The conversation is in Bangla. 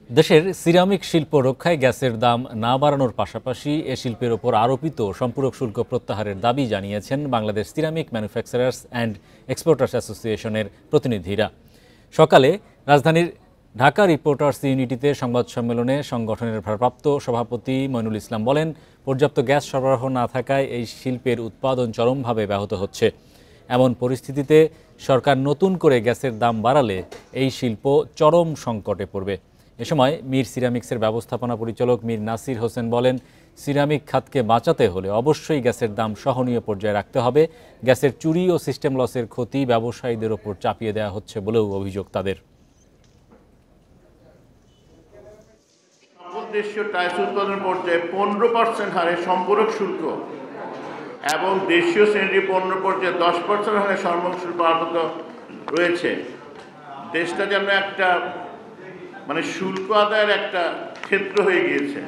দেশের সিরামিক শিল্প রক্ষায় গ্যাসের দাম না বাড়ানোর পাশাপাশি এ শিল্পের ওপর আরোপিত সম্পূরক শুল্ক প্রত্যাহারের দাবি জানিয়েছেন Bangladesh ceramic manufacturers and exporters অ্যাসোসিয়েশনের প্রতিনিধিরা। সকালে রাজধানীর ঢাকা রিপোর্টার্স ইউনিটিতে সংবাদ সম্মেলনে সংগঠনের ভারপ্রাপ্ত সভাপতি মইনুল ইসলাম বলেন, পর্যাপ্ত গ্যাস সরবরাহ না থাকায় এই শিল্পের উৎপাদন চরমভাবে ব্যাহত হচ্ছে। এমন পরিস্থিতিতে সরকার নতুন করে গ্যাসের দাম বাড়ালে এই শিল্প চরম সংকটে পড়বে। এ সময় মীর সিরামিক্সের ব্যবস্থাপনা পরিচালক মীর নাসির হোসেন বলেন, সিরামিক খাতকে বাঁচাতে হলে অবশ্যই গ্যাসের দাম সহনীয় পর্যায়ে রাখতে হবে। গ্যাসের চুরি ও সিস্টেম লসের ক্ষতি ব্যবসায়ীদের ওপর চাপিয়ে দেওয়া হচ্ছে বলেও অভিযোগ তাদের। দেশীয় টাইলস উৎপাদন পর্যায়ে 15% হারে সম্পূরক শুল্ক এবং দেশীয় শ্রেণীর পণ্য পর্যায়ে 10% হারে সম্পূরক শুল্ক আরোপিত রয়েছে। দেশটা যেন একটা শুল্ক আদায়ের একটা ক্ষেত্র হয়ে গিয়েছে।